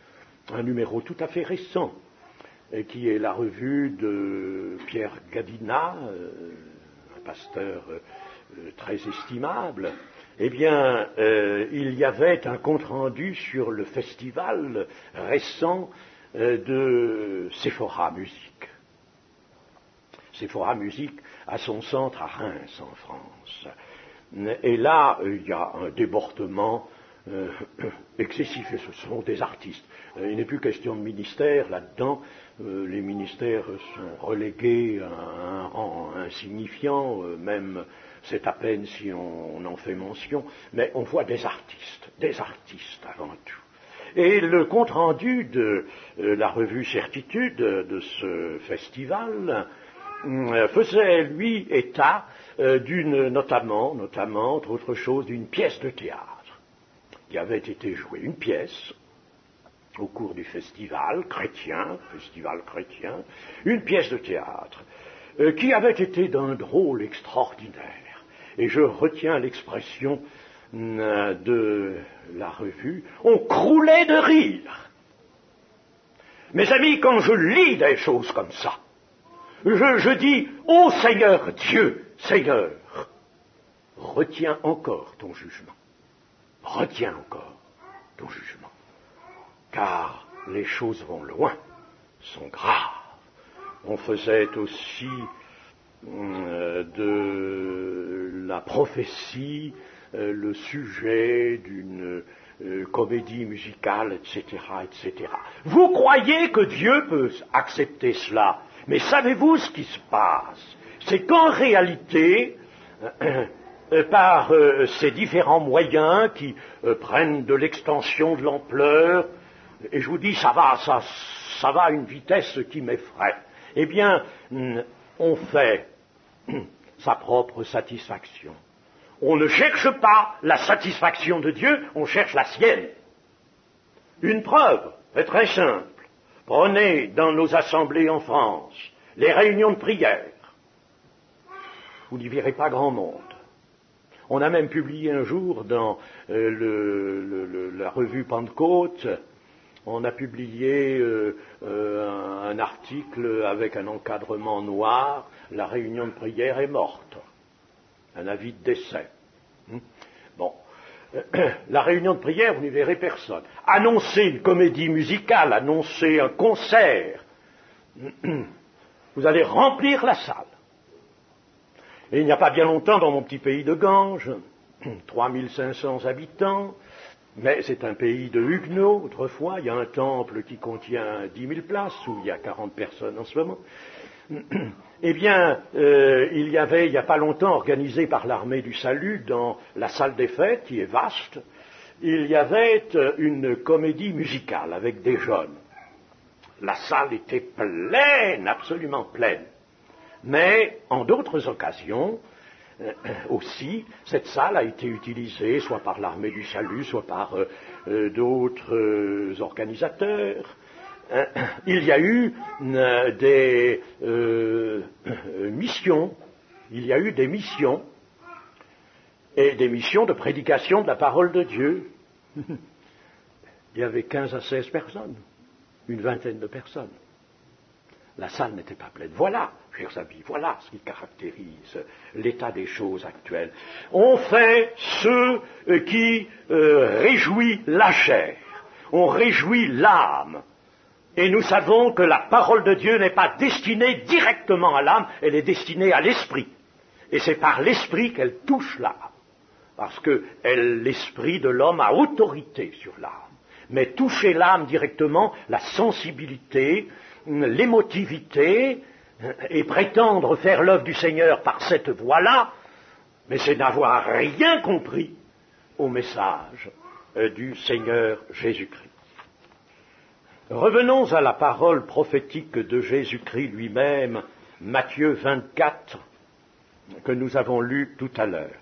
Speaker 1: un numéro tout à fait récent, qui est la revue de Pierre Gadina, un pasteur très estimable, eh bien, il y avait un compte-rendu sur le festival récent de Sephora Musique. Sephora Musique a son centre à Reims, en France. Et là, il y a un débordement excessif, et ce sont des artistes. Il n'est plus question de ministère là-dedans. Les ministères sont relégués à un rang insignifiant, même c'est à peine si on en fait mention, mais on voit des artistes avant tout. Et le compte-rendu de la revue Certitude de ce festival faisait, lui, état notamment, entre autres choses, d'une pièce de théâtre qui avait été jouée, une pièce au cours du festival chrétien, une pièce de théâtre qui avait été d'un drôle extraordinaire. Et je retiens l'expression de la revue, on croulait de rire. Mes amis, quand je lis des choses comme ça, je dis, ô Seigneur Dieu, Seigneur, retiens encore ton jugement. Retiens encore ton jugement. Car les choses vont loin, sont graves. On faisait aussi de la prophétie le sujet d'une comédie musicale, etc., etc. Vous croyez que Dieu peut accepter cela? Mais savez-vous ce qui se passe? C'est qu'en réalité, par ces différents moyens qui prennent de l'extension, de l'ampleur, et je vous dis, ça va à une vitesse qui m'effraie, eh bien, on fait sa propre satisfaction. On ne cherche pas la satisfaction de Dieu, on cherche la sienne. Une preuve est très simple. Prenez dans nos assemblées en France les réunions de prière. Vous n'y verrez pas grand monde. On a même publié un jour dans la revue Pentecôte, on a publié un article avec un encadrement noir, la réunion de prière est morte. Un avis de décès. Bon. La réunion de prière, vous n'y verrez personne. Annoncer une comédie musicale, annoncer un concert, vous allez remplir la salle. Et il n'y a pas bien longtemps, dans mon petit pays de Ganges, 3500 habitants, mais c'est un pays de huguenots, autrefois, il y a un temple qui contient 10 000 places, où il y a 40 personnes en ce moment. Eh bien, il y avait, il n'y a pas longtemps, organisé par l'armée du salut, dans la salle des fêtes, qui est vaste, il y avait une comédie musicale avec des jeunes. La salle était pleine, absolument pleine. Mais, en d'autres occasions, aussi, cette salle a été utilisée soit par l'armée du salut, soit par d'autres organisateurs. Il y a eu des missions, et des missions de prédication de la parole de Dieu. Il y avait 15 à 16 personnes, une vingtaine de personnes. La salle n'était pas pleine. Voilà, chers amis, voilà ce qui caractérise l'état des choses actuelles. On fait ce qui réjouit la chair, on réjouit l'âme. Et nous savons que la parole de Dieu n'est pas destinée directement à l'âme, elle est destinée à l'esprit. Et c'est par l'esprit qu'elle touche l'âme. Parce que l'esprit de l'homme a autorité sur l'âme. Mais toucher l'âme directement, la sensibilité, l'émotivité, et prétendre faire l'œuvre du Seigneur par cette voie-là, mais c'est n'avoir rien compris au message du Seigneur Jésus-Christ. Revenons à la parole prophétique de Jésus-Christ lui-même, Matthieu 24, que nous avons lu tout à l'heure.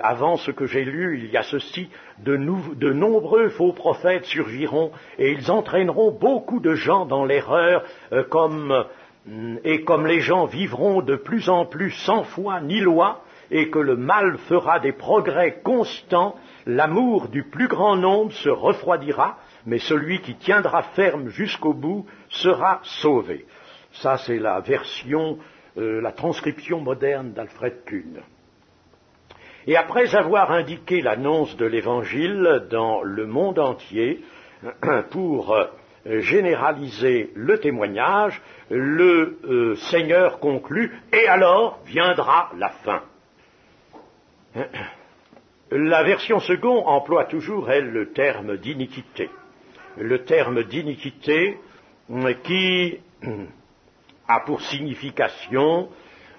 Speaker 1: Avant ce que j'ai lu, il y a ceci, de nombreux faux prophètes surgiront et ils entraîneront beaucoup de gens dans l'erreur, et comme les gens vivront de plus en plus sans foi ni loi, et que le mal fera des progrès constants, l'amour du plus grand nombre se refroidira, mais celui qui tiendra ferme jusqu'au bout sera sauvé. Ça, c'est la version, la transcription moderne d'Alfred Kuhn. Et après avoir indiqué l'annonce de l'Évangile dans le monde entier, pour généraliser le témoignage, le Seigneur conclut « Et alors viendra la fin ». La version seconde emploie toujours, elle, le terme d'iniquité. Le terme d'iniquité qui a pour signification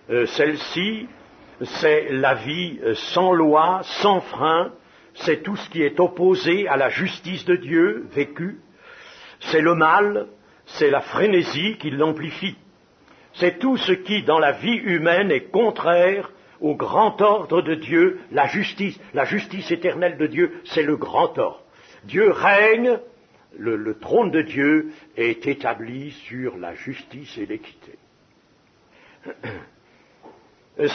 Speaker 1: celle-ci, c'est la vie sans loi, sans frein, c'est tout ce qui est opposé à la justice de Dieu vécue, c'est le mal, c'est la frénésie qui l'amplifie, c'est tout ce qui dans la vie humaine est contraire au grand ordre de Dieu, la justice éternelle de Dieu, c'est le grand ordre. Dieu règne, le trône de Dieu est établi sur la justice et l'équité.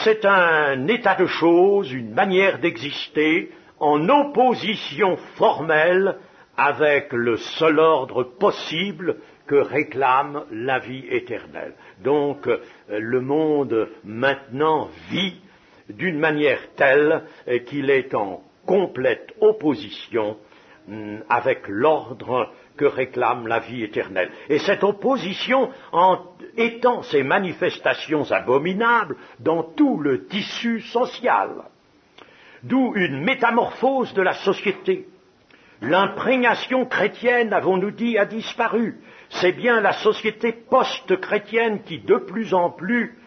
Speaker 1: C'est un état de choses, une manière d'exister en opposition formelle avec le seul ordre possible que réclame la vie éternelle. Donc, le monde maintenant vit d'une manière telle qu'il est en complète opposition avec l'ordre que réclame la vie éternelle. Et cette opposition étend ses manifestations abominables dans tout le tissu social, d'où une métamorphose de la société. L'imprégnation chrétienne, avons-nous dit, a disparu. C'est bien la société post-chrétienne qui, de plus en plus,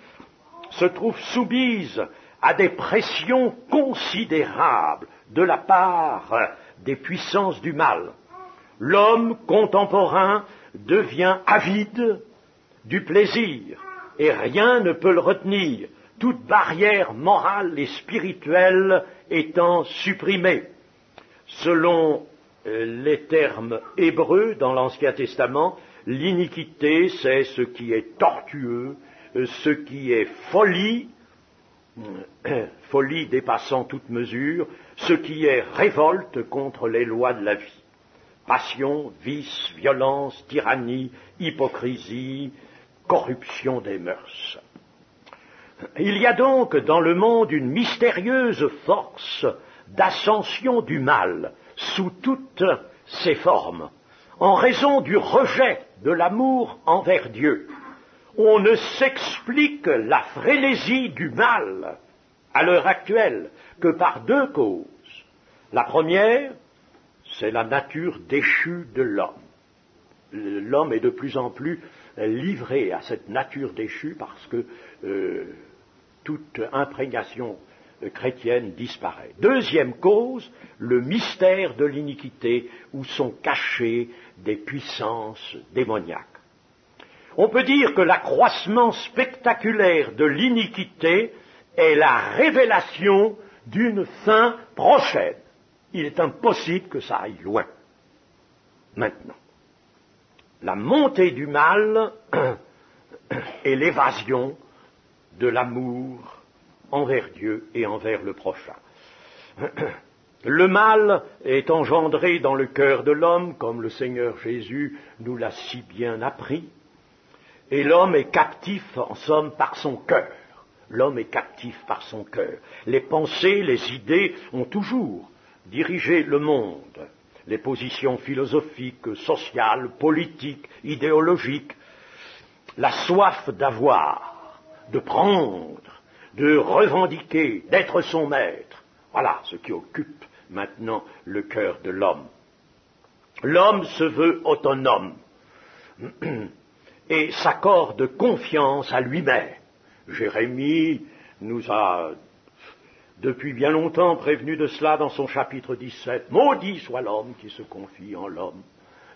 Speaker 1: se trouve soumise à des pressions considérables de la part des puissances du mal. L'homme contemporain devient avide du plaisir et rien ne peut le retenir, toute barrière morale et spirituelle étant supprimée. Selon les termes hébreux dans l'Ancien Testament, l'iniquité, c'est ce qui est tortueux, ce qui est folie, folie dépassant toute mesure, ce qui est révolte contre les lois de la vie. Passion, vice, violence, tyrannie, hypocrisie, corruption des mœurs. Il y a donc dans le monde une mystérieuse force d'ascension du mal sous toutes ses formes, en raison du rejet de l'amour envers Dieu. On ne s'explique la frénésie du mal à l'heure actuelle que par deux causes. La première, c'est la nature déchue de l'homme. L'homme est de plus en plus livré à cette nature déchue parce que toute imprégnation chrétienne disparaît. Deuxième cause, le mystère de l'iniquité où sont cachées des puissances démoniaques. On peut dire que l'accroissement spectaculaire de l'iniquité est la révélation d'une fin prochaine. Il est impossible que ça aille loin. Maintenant, la montée du mal est l'évasion de l'amour envers Dieu et envers le prochain. Le mal est engendré dans le cœur de l'homme, comme le Seigneur Jésus nous l'a si bien appris, et l'homme est captif, en somme, par son cœur. L'homme est captif par son cœur. Les pensées, les idées ont toujours dirigé le monde. Les positions philosophiques, sociales, politiques, idéologiques, la soif d'avoir, de prendre, de revendiquer, d'être son maître. Voilà ce qui occupe maintenant le cœur de l'homme. L'homme se veut autonome et s'accorde confiance à lui-même. Jérémie nous a depuis bien longtemps prévenu de cela dans son chapitre 17. Maudit soit l'homme qui se confie en l'homme,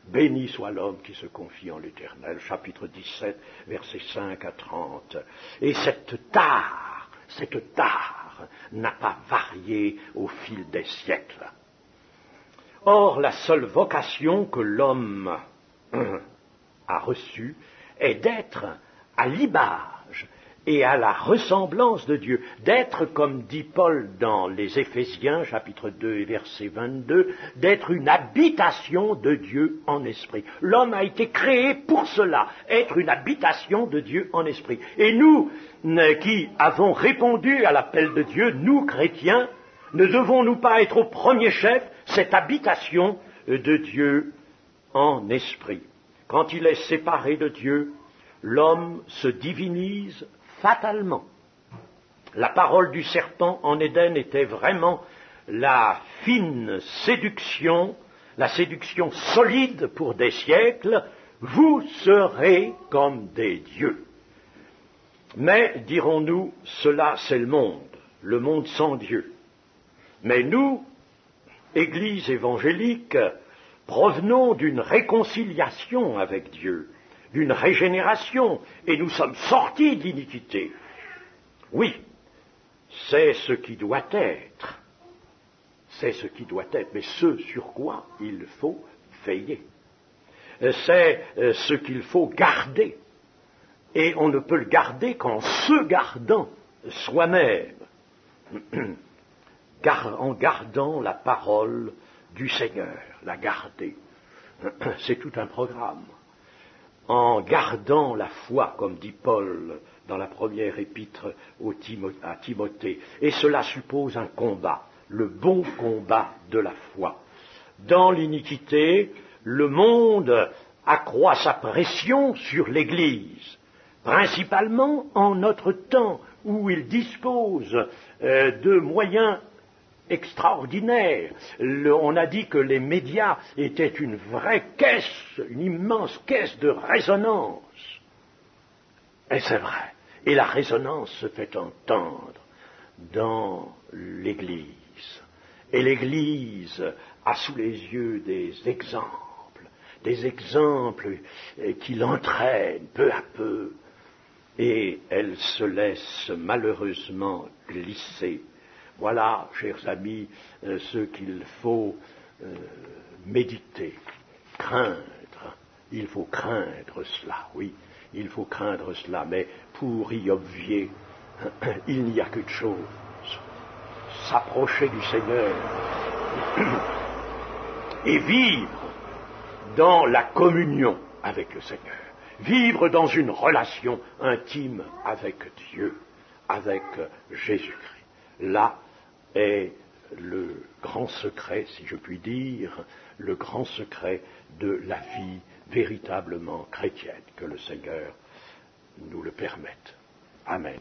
Speaker 1: béni soit l'homme qui se confie en l'Éternel. Chapitre 17, versets 5 à 30. Et cette tare n'a pas varié au fil des siècles. Or, la seule vocation que l'homme a reçue est d'être à l'image et à la ressemblance de Dieu, d'être, comme dit Paul dans les Éphésiens, chapitre 2 et verset 22, d'être une habitation de Dieu en esprit. L'homme a été créé pour cela, être une habitation de Dieu en esprit. Et nous, qui avons répondu à l'appel de Dieu, nous, chrétiens, ne devons-nous pas être au premier chef cette habitation de Dieu en esprit? Quand il est séparé de Dieu, l'homme se divinise fatalement. La parole du serpent en Éden était vraiment la fine séduction, la séduction solide pour des siècles. Vous serez comme des dieux. Mais, dirons-nous, cela c'est le monde sans Dieu. Mais nous, Église évangélique, provenons d'une réconciliation avec Dieu, d'une régénération, et nous sommes sortis de l'iniquité. Oui, c'est ce qui doit être, mais ce sur quoi il faut veiller. C'est ce qu'il faut garder, et on ne peut le garder qu'en se gardant soi-même, en gardant la parole du Seigneur, la garder. C'est tout un programme. En gardant la foi, comme dit Paul dans la première épître à Timothée. Et cela suppose un combat, le bon combat de la foi. Dans l'iniquité, le monde accroît sa pression sur l'Église, principalement en notre temps où il dispose de moyens extraordinaire. On a dit que les médias étaient une vraie caisse, une immense caisse de résonance. Et c'est vrai. Et la résonance se fait entendre dans l'Église. Et l'Église a sous les yeux des exemples qui l'entraînent peu à peu. Et elle se laisse malheureusement glisser. Voilà, chers amis, ce qu'il faut méditer, craindre. Il faut craindre cela, oui, il faut craindre cela, mais pour y obvier, il n'y a qu'une chose, s'approcher du Seigneur et vivre dans la communion avec le Seigneur, vivre dans une relation intime avec Dieu, avec Jésus-Christ. Là est le grand secret, si je puis dire, le grand secret de la vie véritablement chrétienne, que le Seigneur nous le permette. Amen.